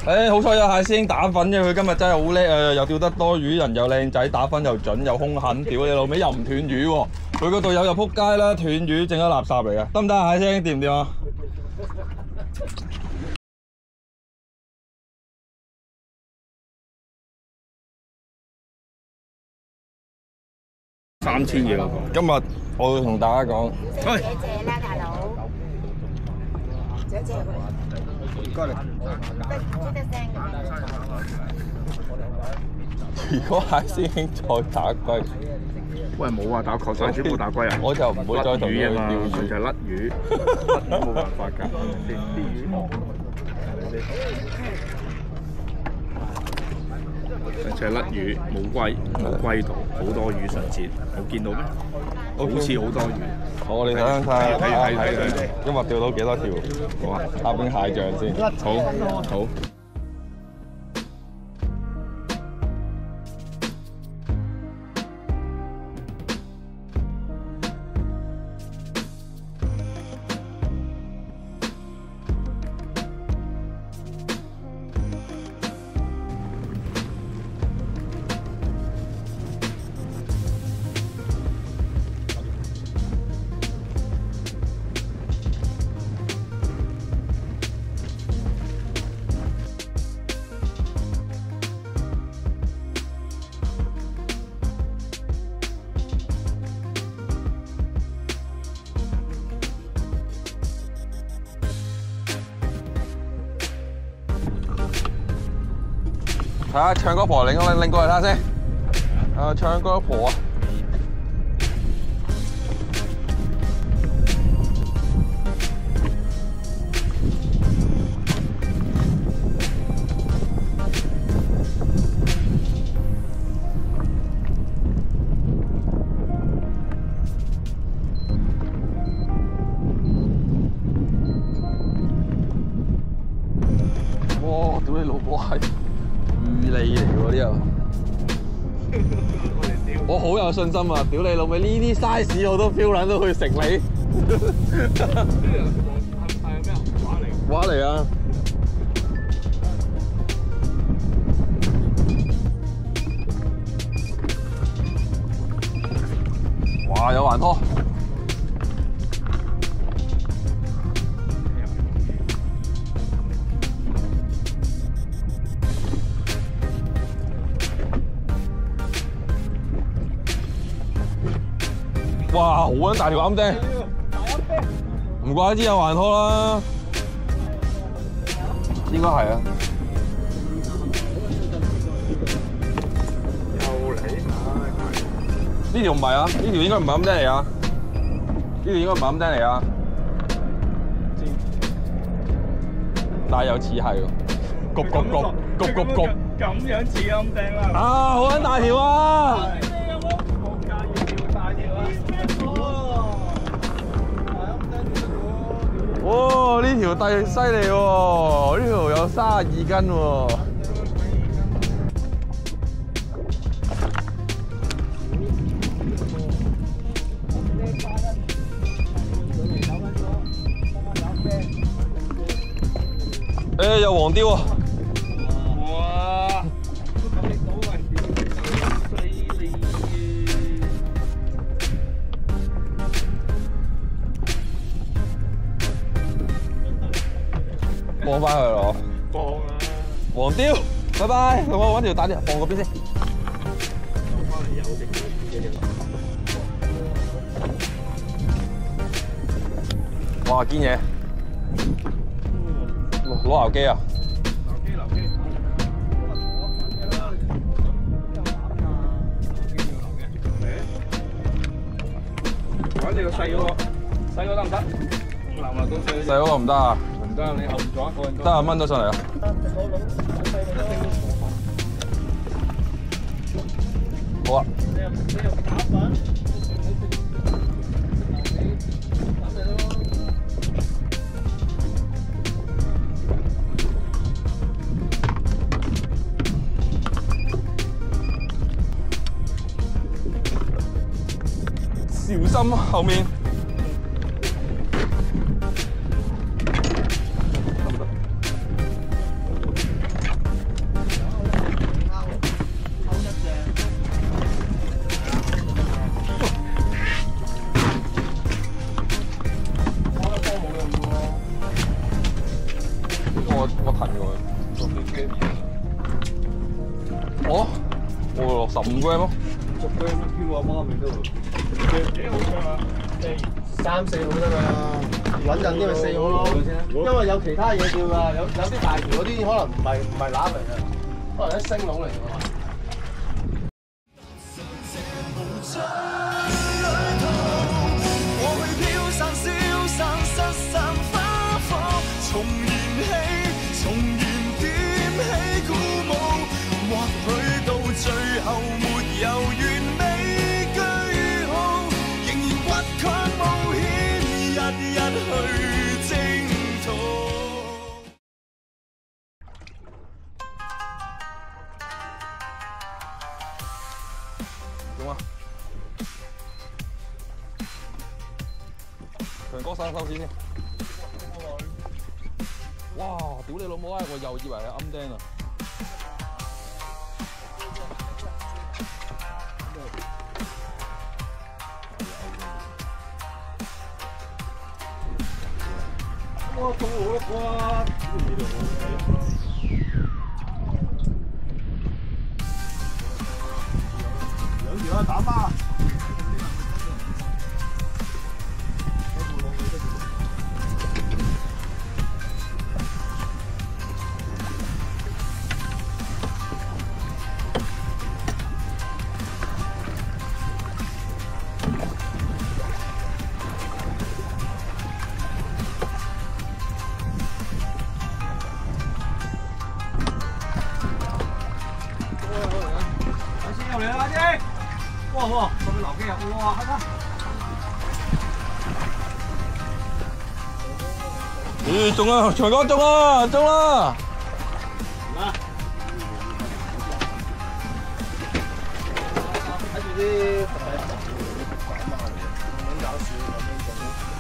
好彩有蟹師兄打粉啫，佢今日真係好叻啊！又釣得多魚，人又靚仔，打粉又準又兇狠，屌你老味又唔斷魚喎！佢個隊友又撲街啦，斷魚整咗垃圾嚟嘅，得唔得啊？蟹師兄掂唔掂啊？3000嘢嗰個。今日我會同大家講，謝謝啦，大佬。謝謝佢。唔該你。出得聲㗎。如果蟹師兄再打龜，喂冇啊，打確實主冇打龜啊，我就唔會再同佢釣魚，就係甩魚，冇辦法㗎，啲魚惡，就係甩魚，冇龜度，好多魚上次冇見到咩？好似好多魚。好，你睇睇，睇，今日釣到幾多條？好啊，打邊蟹醬先。好。睇下唱歌婆拎過嚟睇下先。唱歌婆啊！哇！屌你老母係〜魚脷嚟喎呢度，我好有信心啊！屌你老味，呢啲 size 我都 feel 撚到去食你。畫嚟啊！哇！有環拖。哇！好撚大條啱釘，唔怪之有環拖啦，應該係啊。又嚟呢條唔係啊？呢條應該唔係啱釘嚟啊？呢條應該唔係啱釘嚟啊？但係又似係喎，焗。咁樣似啱釘啦！啊，好撚大條啊！哇！呢條大犀利喎，呢條有32斤喎。有黃鯛啊！哇！放翻去咯，放啊！黃鯛，拜拜，同我揾條大啲，放嗰邊先。哇，堅嘢！攞油機啊！留機。揾你個細嗰個得唔得？細嗰個唔得啊！唔得，你後咗一個得啊，掹咗上嚟啊！好啊！小心後面。我騰過去。哦，我15 gram 咯。10 gram 叫我媽咪都幾好㗎嘛，3、4好得㗎啦，穩陣啲咪4好咯。因為有其他嘢叫㗎，有啲大條嗰啲可能唔係攬嚟嘅，可能啲星籠嚟㗎嘛。點啊？強哥生收市先。哇！屌你老母啊！我又以為係暗釘啊！哇！到我啦！哇！2條啊，打孖！嚟啦啲，哇哇，咁流機啊，哇黑黑！咦，中啦，長哥中啦，中啦！嚟，睇住啲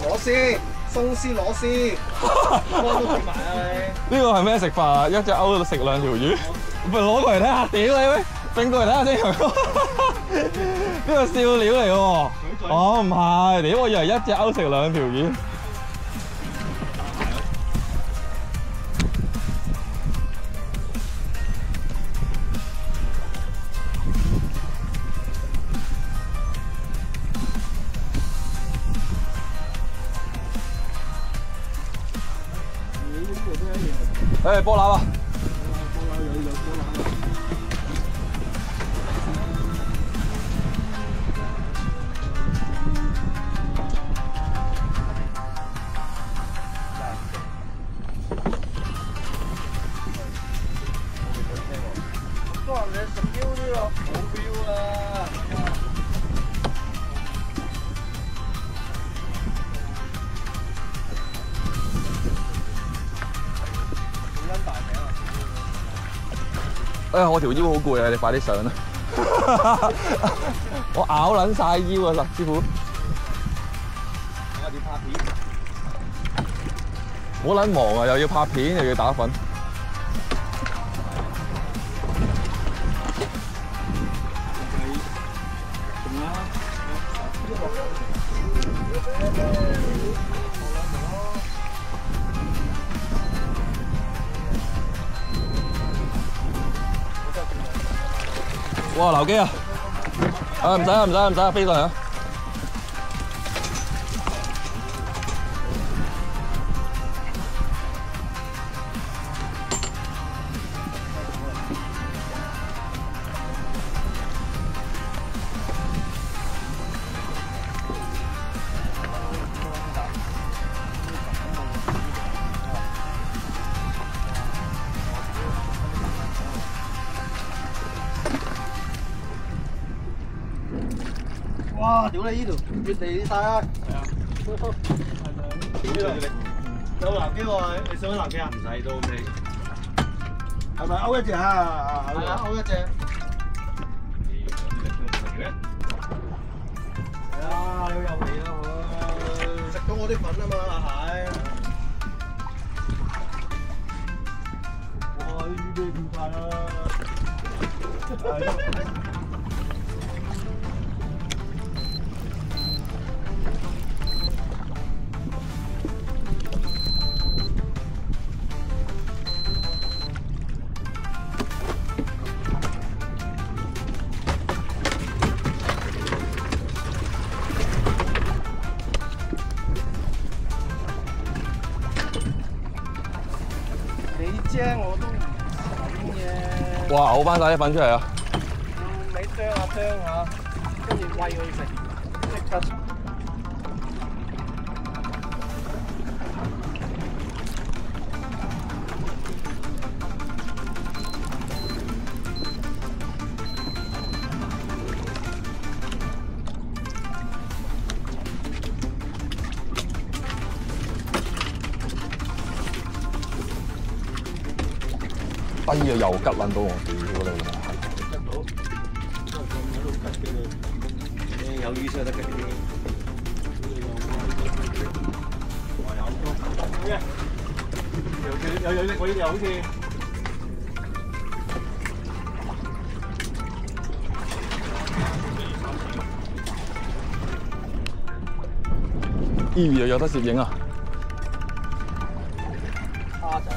攞絲，鬆絲攞絲，幫都埋啊你！呢個係咩食法啊？一隻鈎食2條魚，咪攞過嚟睇下，屌你咩？揈過嚟睇下先，強哥，呢個笑料嚟喎。哦，唔係，屌我以為一隻鈎食2條魚。誒，波腩啊！你食標都有冇標啊！哎呀，我條腰好攰啊！你快啲上啦！我咬撚晒腰啊，師傅！我哋拍片，好撚忙啊！又要拍片，又要打粉。哇！流機啊！啊，唔使啊，唔使啊，唔使啊，飛上嚟啊！哇！屌你呢條越嚟晒啊！係啊，有藍機喎，你想藍機啊？唔使都 OK。係咪勾一隻啊？係啊，勾一隻。係啊，有味啦佢。食到我啲粉啊嘛，係。哇！呢啲變快啦。你精我都唔諗嘅。哇！嘔翻晒啲粉出嚟啊！你啄下，跟住餵佢食，即刻。哎呀，又吉撚到我屌你！有魚先得嘅。有好似。咦，又有得攝影啊！蝦仔。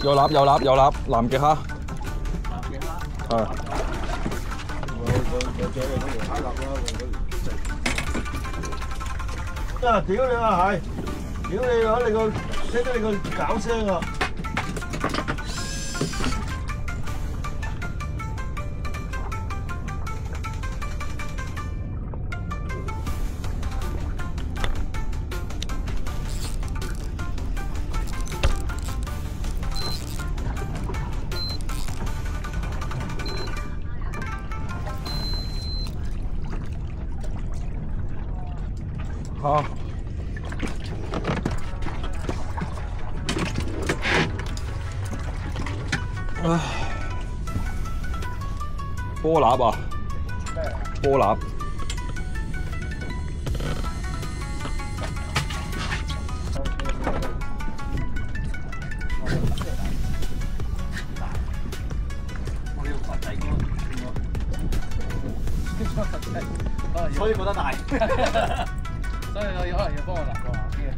有臘，南極蝦。係。啊！屌你啊係！屌你啊！你個聽到你個搞聲啊！嚇！唉，波臘啊！波臘。所以覺得大。所以你可能要幫我立個牙機啊！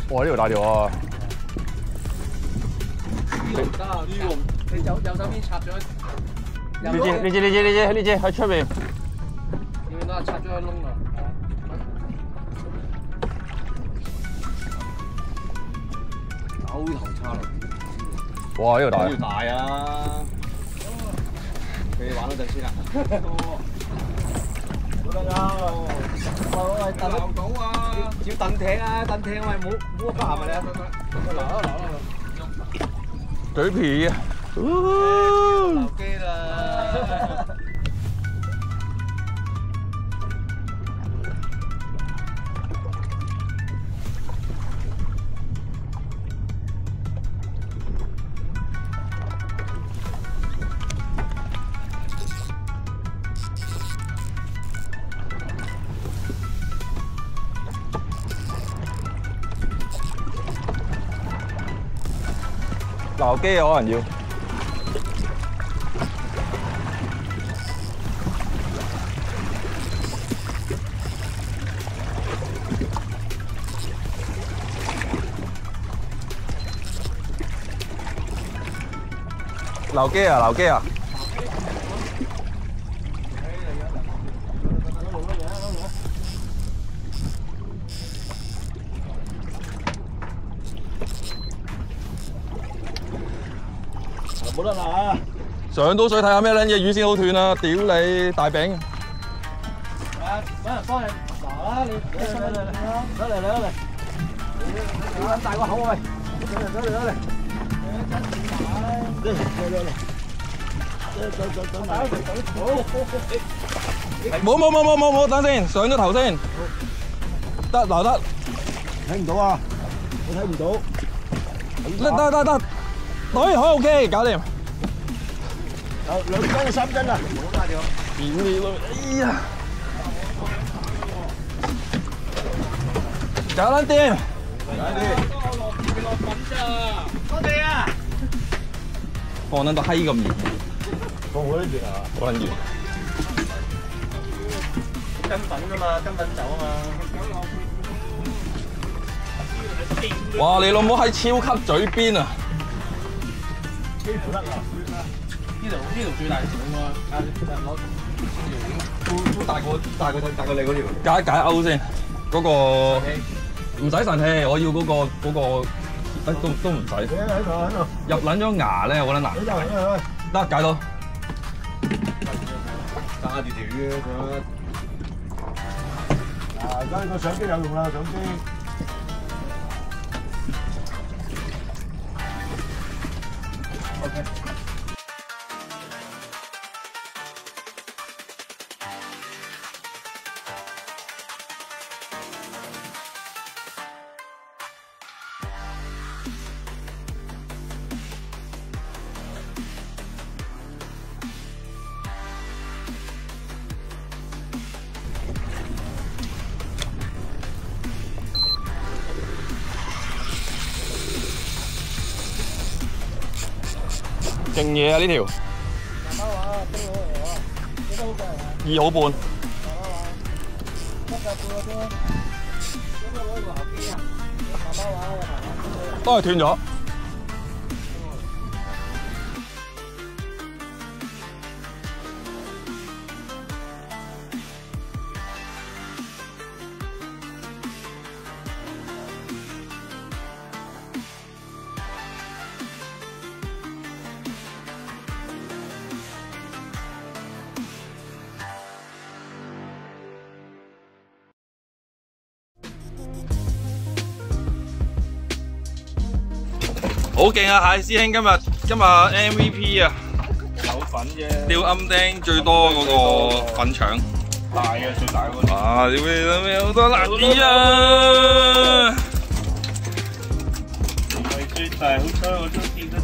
哇！呢條大條啊！呢個唔得啊！呢個你右手邊插咗。呢支喺出面。見到插咗個窿啊！狗頭叉嚟。哇！呢條大。呢條大啊！你玩多陣先啦。好得㗎，喂，蹬到啊！照蹬艇啊，蹬艇喂，冇咁鹹啊你。嗱，嘴皮啊！留機啦。撈機可能要。撈機啊！撈機啊！冇得啦！上到水睇下咩撚嘢魚先好斷啊！屌你大餅！揾人幫你拿啦！你嚟！你揾大個口喂！嚟！冇，等先，上咗頭先。得，嗱得。睇唔到啊！我睇唔到。得。對，好 OK，搞掂。有2斤定3斤啊？冇大條。屌你老！哎呀！搞撚掂。落粉咋？多謝啊！放撚到閪咁熱，放好啲熱啊！好撚熱。跟粉啊嘛，跟粉走啊嘛。哇！你老母喺超級嘴邊啊！幾乎得啊！呢度最大條應該，攞都大過你嗰條。解勾先，嗰個唔使神器，我要嗰個，都唔使。喺度。入撚咗牙咧，我覺得難。得解到。揸住條魚咁。而家個相機有用啦，相機。OK。勁嘢啊！呢條2號半，都係斷咗。好勁啊！蟹師兄今日 MVP 啊！有粉啫，吊暗釘最多嗰個粉腸。大嘅最大嗰個。哇！屌你咩好多辣子啊！唔係最大，好彩我都見得